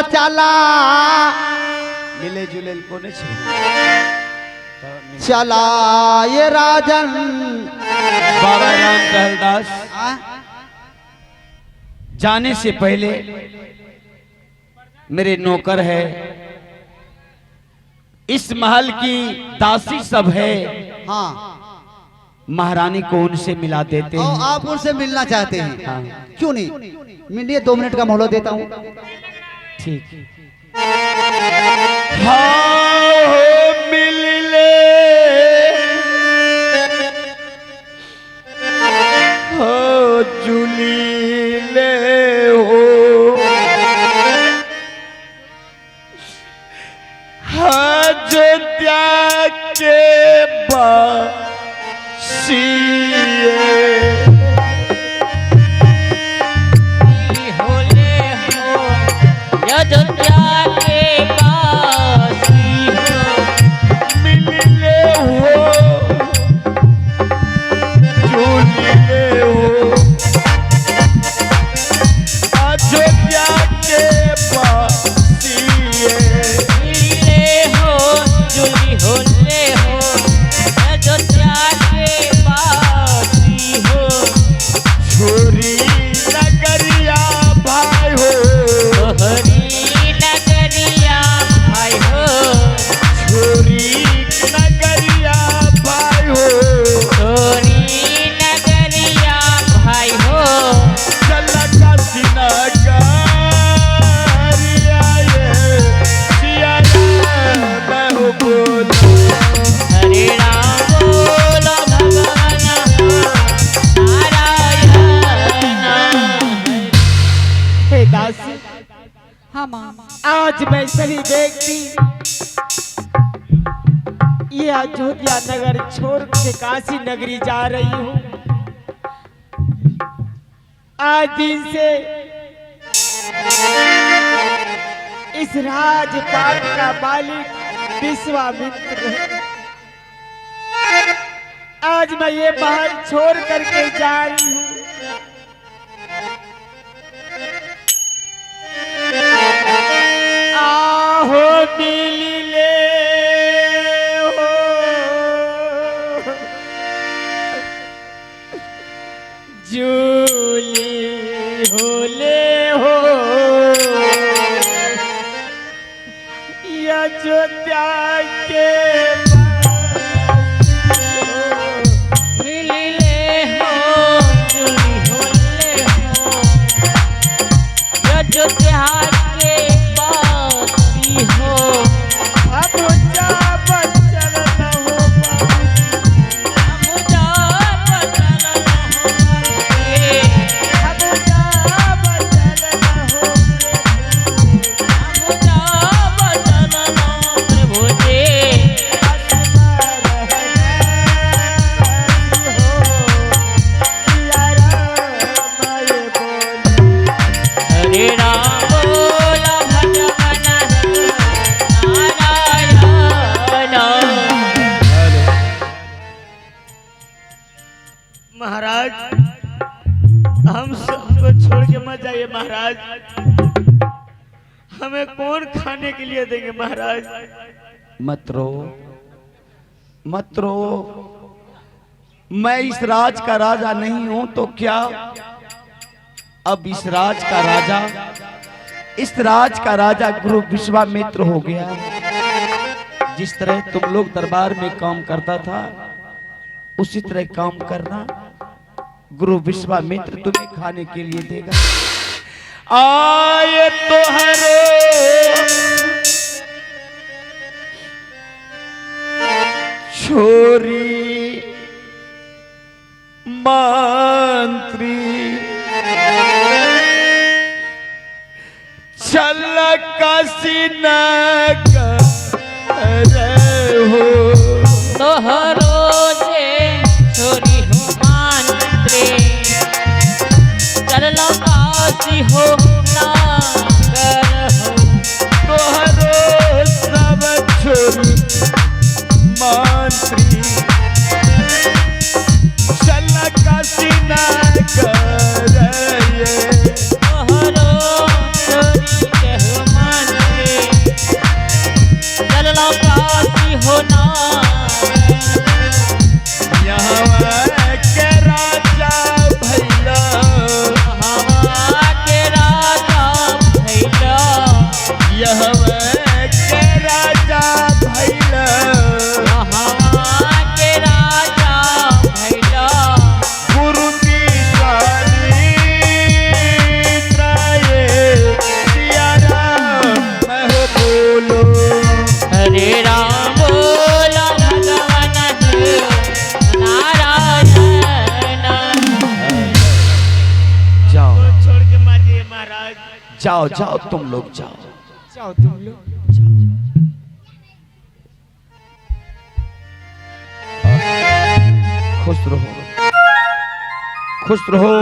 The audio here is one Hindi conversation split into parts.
त चला मिले जुले कोने छे चला ये राजन बाबा राम कहलदास जाने से पहले मेरे नौकर है, इस महल की दासी सब है। हाँ महारानी को उनसे मिला देते हैं। आप उनसे मिलना चाहते हैं? हाँ। क्यों नहीं, मिलिए, 2 मिनट का मोहलत देता हूँ। ठीक। हाँ मिल ले हो जुली ले हो अयोध्या के बासिए होले हो अयोध्या के बासी हो मिले हो जुले हो अयोध्या के बासिए मिले हो जुली होले हो अयोध्या के बासी हो छोरी नगरिया भाई हो तोहरी नगरिया भाई हो छोरी नगरिया भाई हो तोरी नगरिया भाई हो चलका सिनगरिया ये सिया बहु बोल हरे राम बोलो भगवान नारायण। हे दासी, हाँ माँ आज मैं सही देखती ये अयोध्या नगर छोड़ के काशी नगरी जा रही हूँ। आज दिन से इस राजपाट का मालिक विश्वामित्र है। आज मैं ये महल छोड़ करके जा रही हूँ। आहो मिली ले हो जूली होले हो अयोध्या के मिले हो जुली होले हो अयोध्या के बासी हो अब जा बचल न हो मुझा बचल न हो रे अब जा बचल न हो मुझा बचल न प्रभु जी हरे राम बोला भगवान नारायण। महाराज, हम सबको छोड़ के मत जाइए महाराज। हमें कौन खाने के लिए देंगे महाराज? मत रो मत रो, मैं इस राज का राजा नहीं हूं तो क्या, अब इस राज का राजा गुरु विश्वामित्र हो गया। जिस तरह तुम लोग दरबार में काम करता था उसी तरह काम करना, गुरु विश्वामित्र तुम्हें खाने के लिए देगा। आए तो हरे छोरी मंत्री चल काशीनगर हो तोहरो जे छोरी हो मानत्रे चल काशी हो नागर हो तोहरो सब छोरी मंत्री चल काशीनगर तोहरो छोरी के हो मान यहाँ के राजा भैला यहाँ के राजा भैला गुरु की शानी त्राये सिया राम मैं हो बोलो हरे राम बोलो भगवान नारायण। जाओ छोड़ के माजिए महाराज। जाओ जाओ तुम लोग जाओ। जाओ तुम लोग। खुश रहो खुश रहो।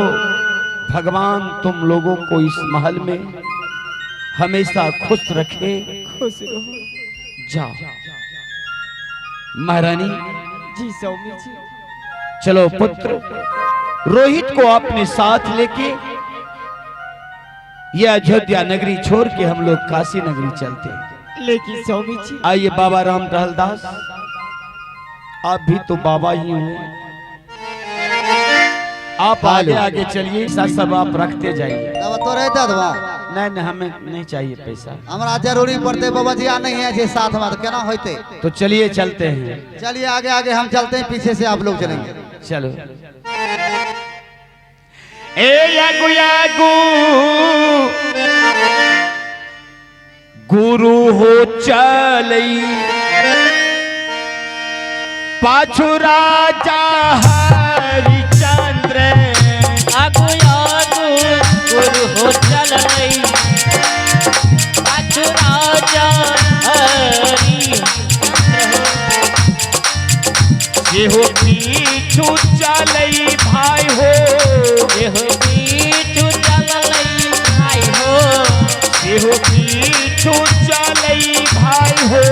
भगवान तुम लोगों को इस महल में हमेशा खुश रखे। खुश रहो। जाओ महारानी। जी स्वामी जी। चलो पुत्र रोहित को अपने साथ लेके ये अयोध्या नगरी छोड़ के हम लोग काशी नगरी चलते हैं। लेकिन स्वामी जी आइए बाबा राम टहलदास, आप भी तो बाबा ही हैं। आप आगे आगे चलिए, सब आप रखते जाइए। तब तो रहता था नहीं नहीं हमें नहीं चाहिए पैसा। हमारा जरूरी पड़ते बाबा जी आ नहीं है जे साथ में तो केना होते। तो चलिए चलते हैं। चलिए आगे आगे हम चलते हैं, पीछे से आप लोग चलेंगे। चलो ए यागु यागु गुरु हो चलई पाछू राजा हरिचंद्र। आगु आगु गुरु हो चल रही पाछू राजा हरि। ये हो पीछू चलई भाई हो एहो पीछू चल रही भाई हो। ये हो पीछू चलई भाई हो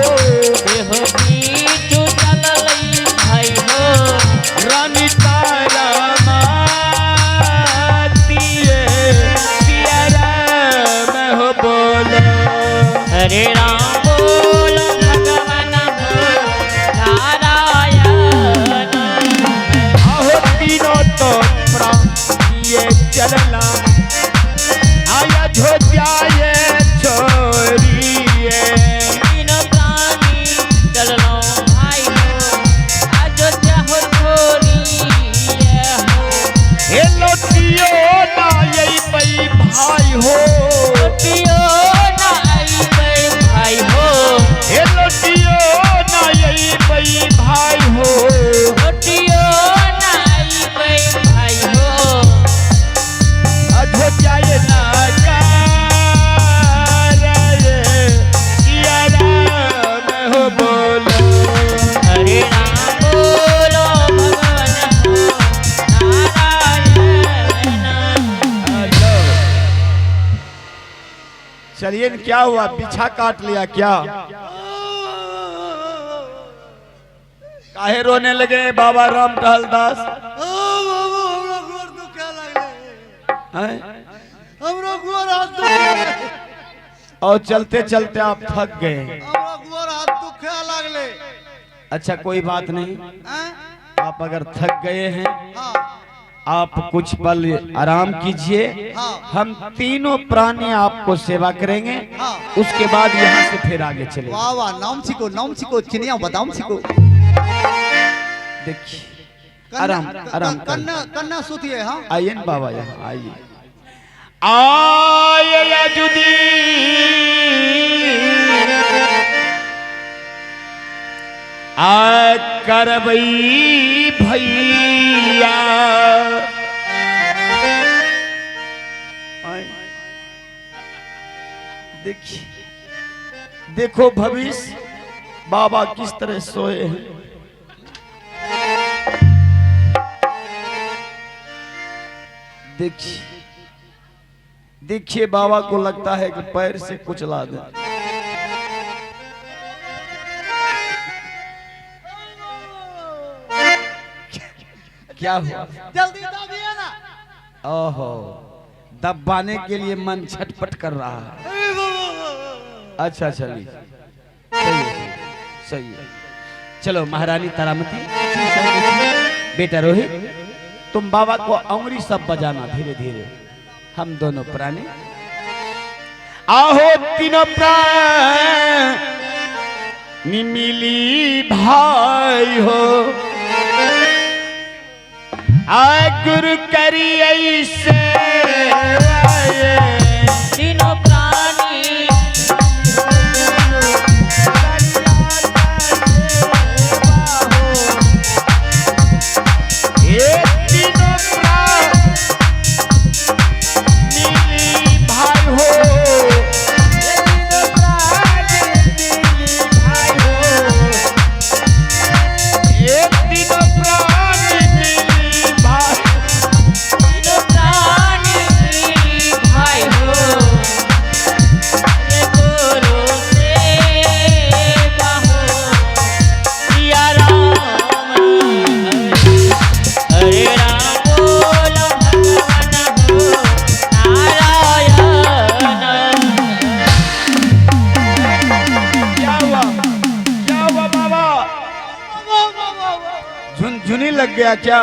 एहो पीछू चल रही भाई हो। रानी तारा मातिए सिया राम हो बोलो। हरे राम बोलो भगवान नारायण। आहो तीनों तो प्राणिये चलना आया झोटिया ये छोरिए। तीनों प्राणी चल लो भाई हो। अयोध्या हो छोरी हो। हे लोटियो ना यही पई भाई हो। पियो ना आई भाई हो। हे लोटियो ना यही पई भाई हो। पियो ना आई भाई हो। झोटिया ये नाकार ये सिया राम हो बोलो। हरे राम बोलो भगवान नारायण। चलिए क्या हुआ, पीछा काट लिया क्या? काहे रोने लगे बाबा राम टहलदास? हैं? और चलते चलते आप थक गए। अच्छा कोई बात नहीं, आप अगर थक गए हैं आप कुछ पल आराम कीजिए। हम तीनों प्राणी आपको सेवा करेंगे, उसके बाद यहाँ से फिर आगे चलेंगे। वाह वाह, नाम छिको चिनिया बादाम छिको। देखिए आराम आराम कर। कन्ना सुतिए। हाँ आइए ना बाबा यहाँ आइए। आया जुदी आ करबई भैया। देखिए देखो भविष्य बाबा किस तरह सोए हैं। देखिए देखिए बाबा को लगता है कि पैर से कुचला दे। क्या हुआ? जल्दी दबिए ना। ओहो, दबाने के लिए मन छटपट कर रहा है। अच्छा चलिए सही है सही है। चलो महारानी तारामती, बेटा रोहित तुम बाबा को अंगुरी सब बजाना धीरे धीरे, हम दोनों प्राणी आहो तीनों प्राणी मिली भाई हो, आ गुरु करी ऐसे तीनों प्राणी ये तीनों प्राणी मिली भाई हो, ये तीनों प्राणी मिली भाई, तीनों प्राणी भाई हो, ये गुरु सेवा हो, सिया राम हरे राम बोलो भगवान हो नारायण। क्या हुआ बाबा, झुनझुनी लग गया क्या?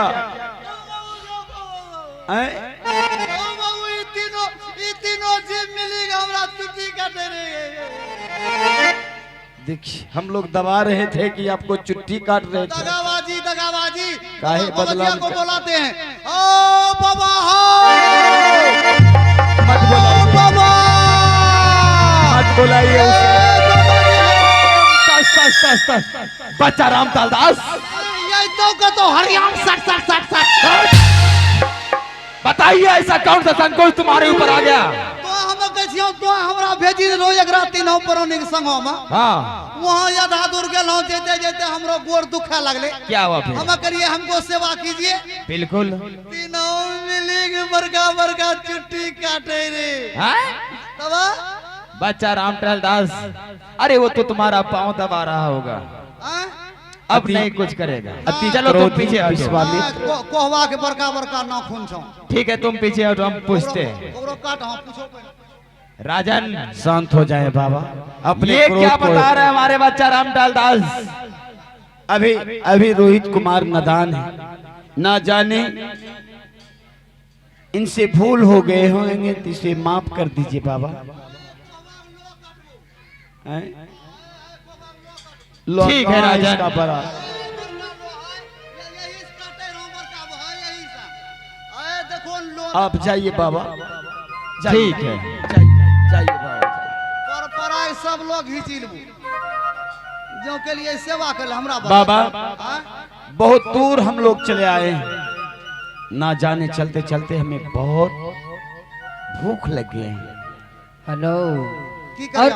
हैं? देखिए हम लोग दबा रहे थे कि आपको चुट्टी काट रहे थे। दगाबाजी दगाबाजी काहे बाबा बदलाव को कर- बुलाते हैं। ओ बाबा हो, मत ओ बुलाइए, बाबा, मत बुलाइए ए उसे। बाबा जी। तस तस तस तस बच्चा रामलाल दास, यही तो हरियाम सट सट सट सट। बताइए ऐसा कौन सा संकोच तुम्हारे ऊपर आ गया? तो हम कहियो तो हमरा भेजी रोज एक रात तीन परोनी के संग में हाँ वहां आधा दूर गेलौ, जेते जेते हमरो गोर दुखा लगले। क्या हुआ फिर? हम करिए हमको सेवा कीजिए। बिल्कुल। तीनों मिली के बड़का बड़का चुट्टी काटे रे। हाँ? तब बच्चा रामलाल दास, अरे वो तो तुम्हारा पांव दबा रहा होगा, अब नहीं कुछ करेगा। चलो तुम पीछे हटो। कोहवा के बड़का बड़का नाखून छौ। ठीक है तुम पीछे हटो, हम पूछते हैं। ओकरो काट हम पूछो। राजन शांत हो जाए बाबा, अपने ये क्रोध क्या को- बता रहे हैं हमारे बच्चा रामलाल दास? अभी अभी रोहित कुमार नादान है, ना जाने इनसे भूल हो गए होंगे तो इसे माफ कर दीजिए बाबा। हैं? ठीक है राजन, इसका बड़ा आप जाइए बाबा, ठीक है जाइए बाबा। पर सब लोग घींची लेबू जो के लिए सेवा कर हमरा बाबा हाँ? बहुत दूर हम लोग चले आए हैं, ना जाने चलते चलते हमें बहुत भूख लग गई है। हेलो की करिए